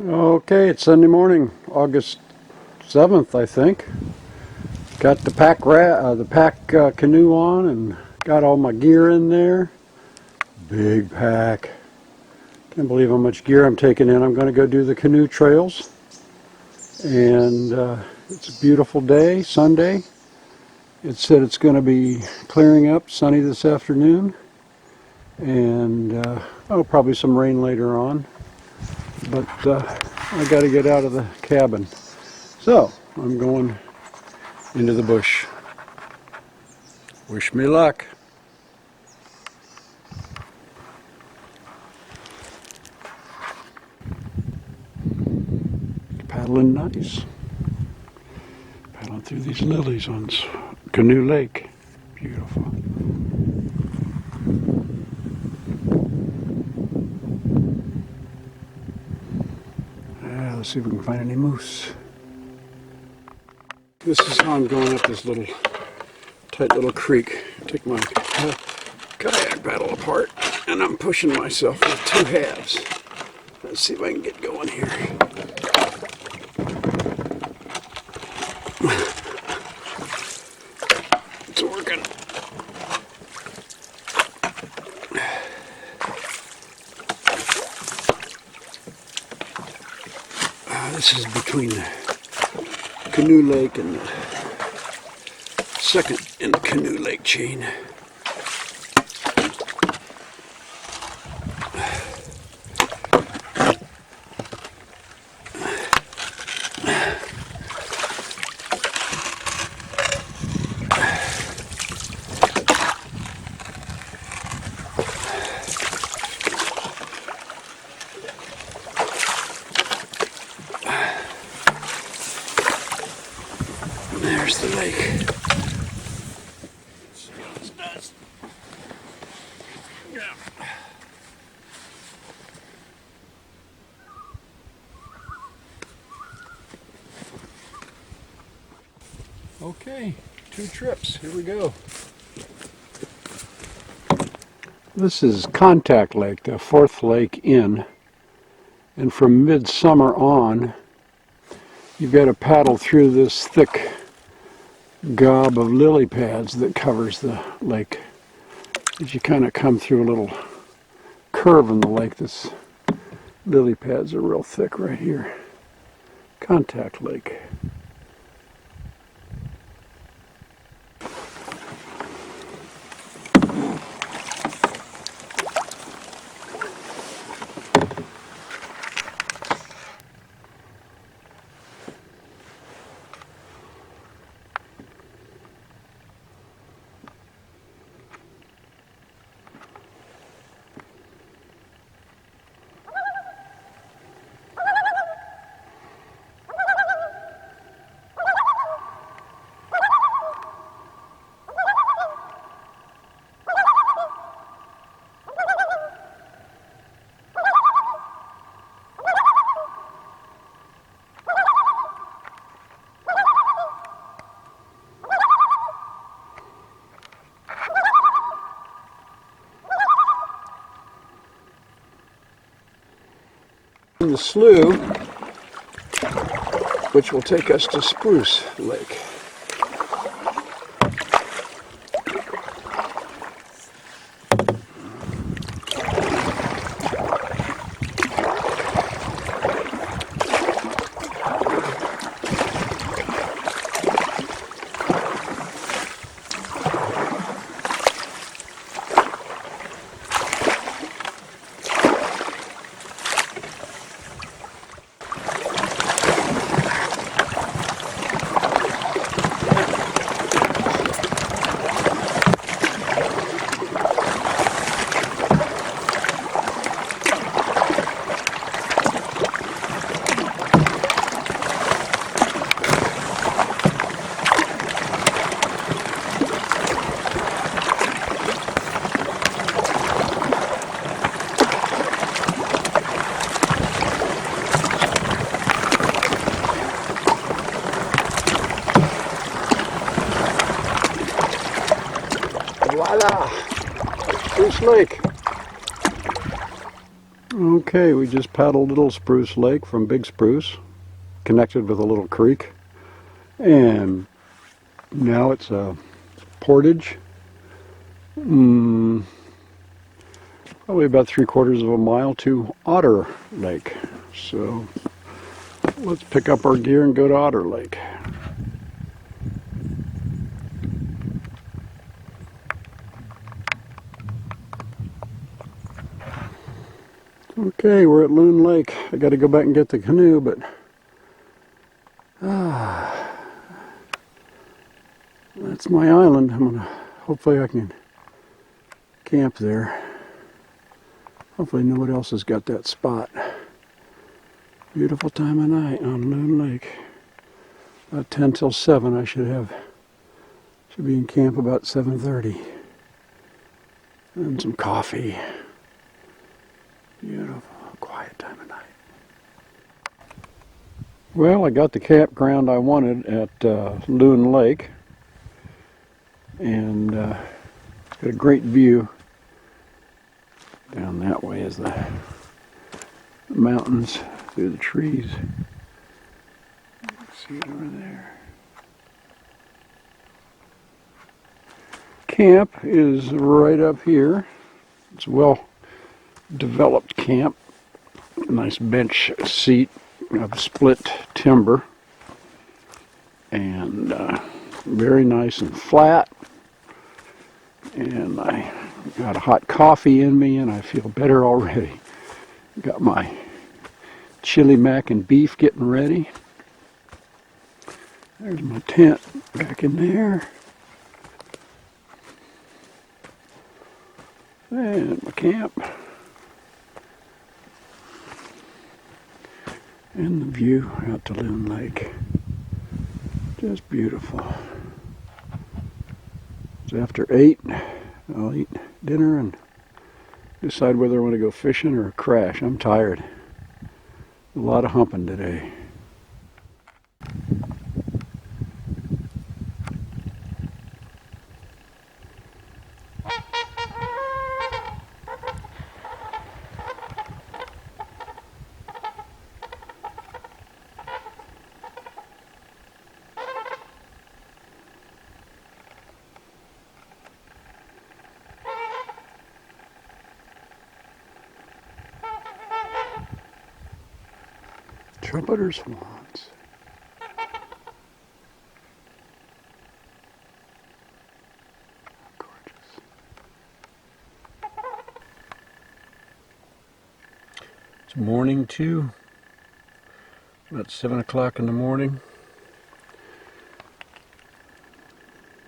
Okay, it's Sunday morning, August 7th, I think. Got the pack canoe on and got all my gear in there. Big pack. Can't believe how much gear I'm taking in. I'm going to go do the canoe trails. And it's a beautiful day, Sunday. It said it's going to be clearing up, sunny this afternoon. And probably some rain later on. But I got to get out of the cabin. So I'm going into the bush. Wish me luck. Paddling nice. Paddling through these lilies on Canoe Lake. Beautiful. Let's see if we can find any moose. This is how I'm going up this tight little creek. Take my kayak paddle apart, and I'm pushing myself with two halves. Let's see if I can get going here. It's working. This is between the Canoe Lake and the second in the Canoe Lake chain. There's the lake. Okay, 2 trips. Here we go. This is Contact Lake, the 4th lake in. And from midsummer on, you've got to paddle through this thick gob of lily pads that covers the lake. As you kind of come through a little curve in the lake, this lily pads are real thick right here. Contact Lake. The slough, which will take us to Spruce Lake. Voila! Spruce Lake. Okay, we just paddled Little Spruce Lake from Big Spruce, connected with a little creek, and now it's a portage. Probably about 3/4 of a mile to Otter Lake. So let's pick up our gear and go to Otter Lake. Okay, we're at Loon Lake. I got to go back and get the canoe, but that's my island. Hopefully I can camp there. Hopefully nobody else has got that spot. Beautiful time of night on Loon Lake. About 10 till 7 I should be in camp about 7:30. And some coffee. Beautiful, quiet time of night. Well, I got the campground I wanted at Loon Lake. And got a great view. Down that way is the mountains through the trees. You can see it over there. Camp is right up here. It's a well-developed camp. A nice bench seat of split timber. And very nice and flat. And I got a hot coffee in me and I feel better already. Got my chili mac and beef getting ready. There's my tent back in there. And my camp. And the view out to Loon Lake. Just beautiful. It's after 8. I'll eat dinner and decide whether I want to go fishing or crash. I'm tired. A lot of humping today. Trumpeter swans. Gorgeous. It's morning too. About 7 o'clock in the morning.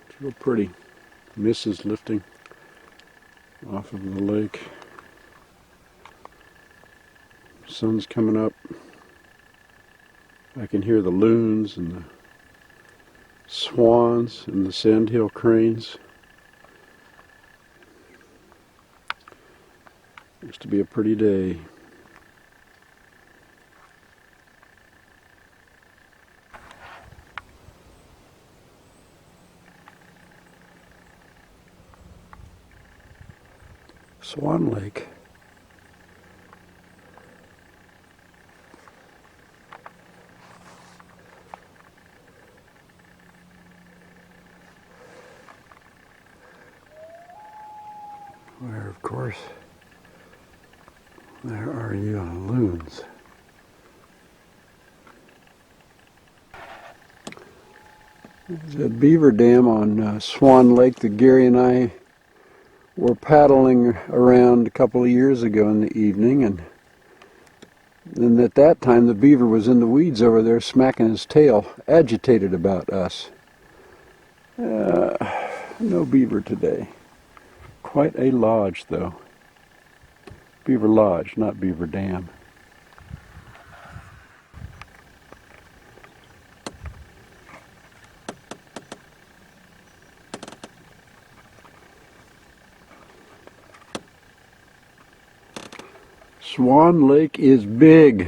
It's real pretty. Mist is lifting off of the lake. Sun's coming up. I can hear the loons and the swans and the sandhill cranes. Looks to be a pretty day. Swan Lake. Where, of course, there are you loons. There's a beaver dam on Swan Lake that Gary and I were paddling around a couple of years ago in the evening, and at that time the beaver was in the weeds over there smacking his tail, agitated about us. No beaver today. Quite a lodge, though. Beaver Lodge, not Beaver Dam. Swan Lake is big,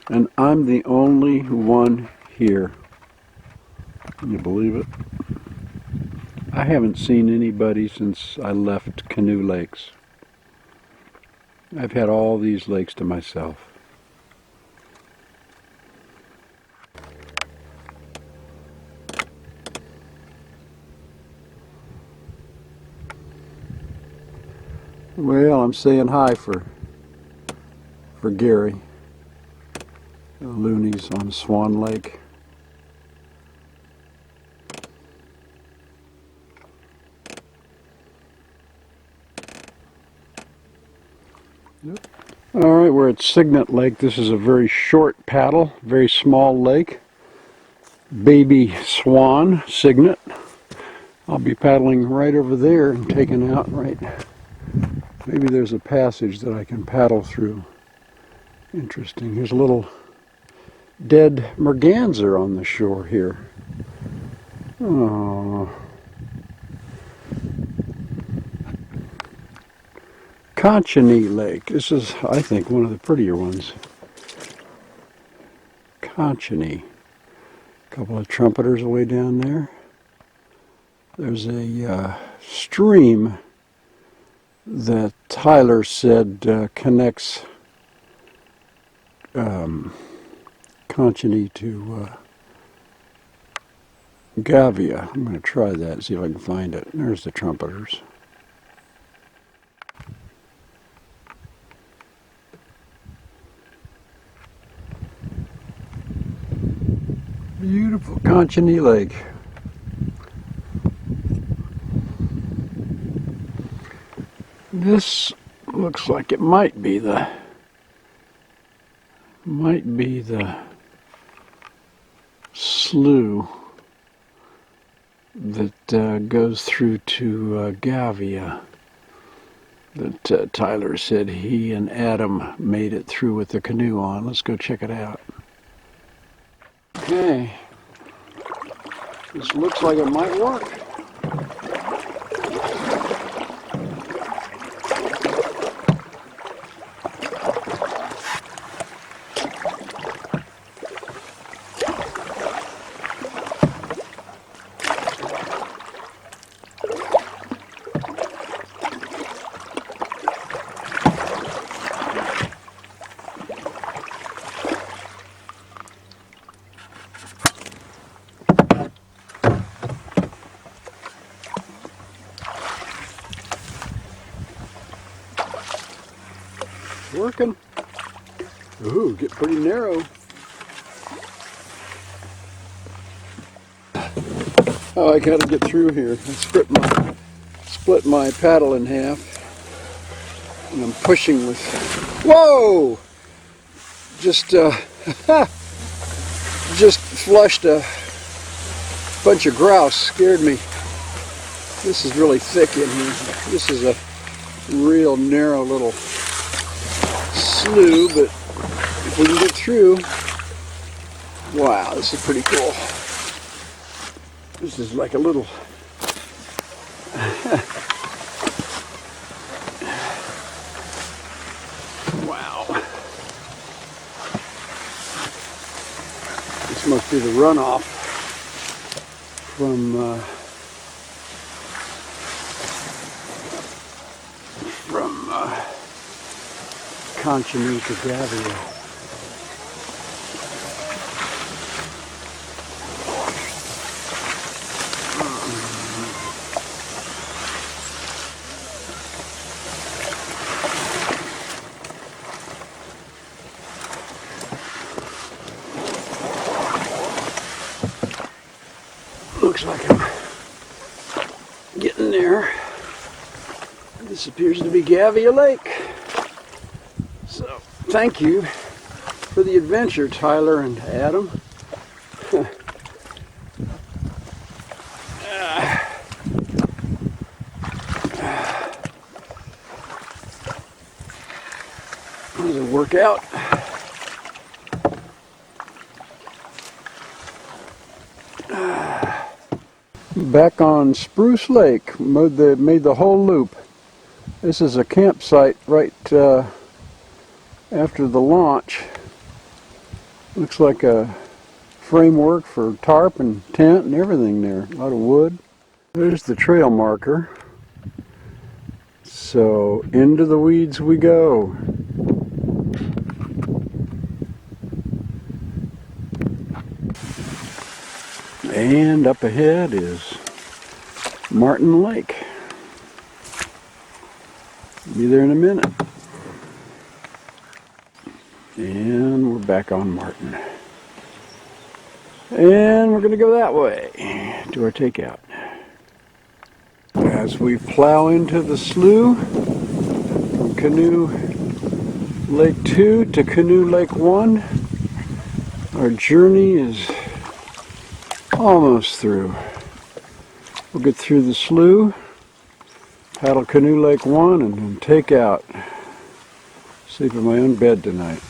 and I'm the only one here. Can you believe it? I haven't seen anybody since I left Canoe Lakes. I've had all these lakes to myself. Well, I'm saying hi for Gary, the loonies on Swan Lake. Yep. All right, we're at Signet Lake. This is a very short paddle, very small lake. Baby Swan, Signet. I'll be paddling right over there and taking out right. Maybe there's a passage that I can paddle through. Interesting. Here's a little dead merganser on the shore here. Oh. Kenai Lake. This is, I think, one of the prettier ones. Kenai. A couple of trumpeters way down there. There's a stream that Tyler said connects Kenai to Gavia. I'm going to try that and see if I can find it. There's the trumpeters. Beautiful Kenai Lake. This looks like it might be the slough that goes through to Gavia that Tyler said he and Adam made it through with the canoe on. Let's go check it out. Okay, this looks like it might work. Working. Ooh, get pretty narrow. Oh, I gotta get through here. I split my paddle in half, and I'm pushing with. Whoa! Just just flushed a bunch of grouse. Scared me. This is really thick in here. This is a real narrow little slough, but if we can get through, wow, this is pretty cool. This is like a little wow. This must be the runoff from Kenai to Gavia. Looks like I'm getting there. This appears to be Gavia Lake. So, thank you for the adventure, Tyler and Adam. How does it work out? Back on Spruce Lake, made the whole loop. This is a campsite right after the launch. Looks like a framework for tarp and tent and everything there. A lot of wood. There's the trail marker. So into the weeds we go. And up ahead is Martin Lake. Be there in a minute. And we're back on Martin. And we're going to go that way to our takeout. As we plow into the slough from Canoe Lake 2 to Canoe Lake 1, our journey is almost through. We'll get through the slough, paddle Canoe Lake 1, and then take out. Sleep in my own bed tonight.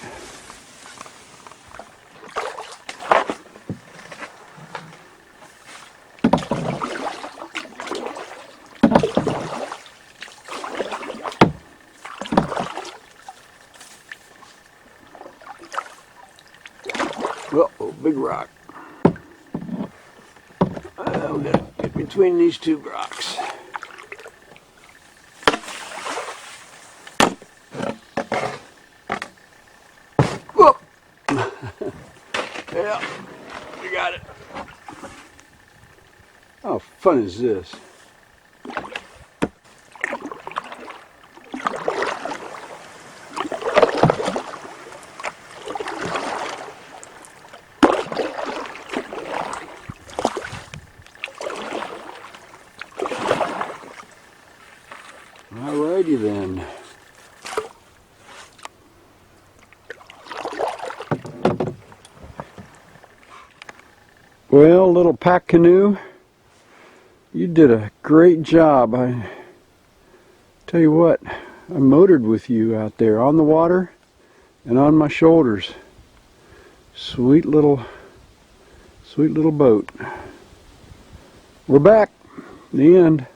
Uh-oh, big rock. We gotta get between these two rocks. Whoop! Yeah, we got it. How fun is this? Alrighty then. Well, little pack canoe, you did a great job. I tell you what, I motored with you out there on the water and on my shoulders. Sweet little boat. We're back. The end.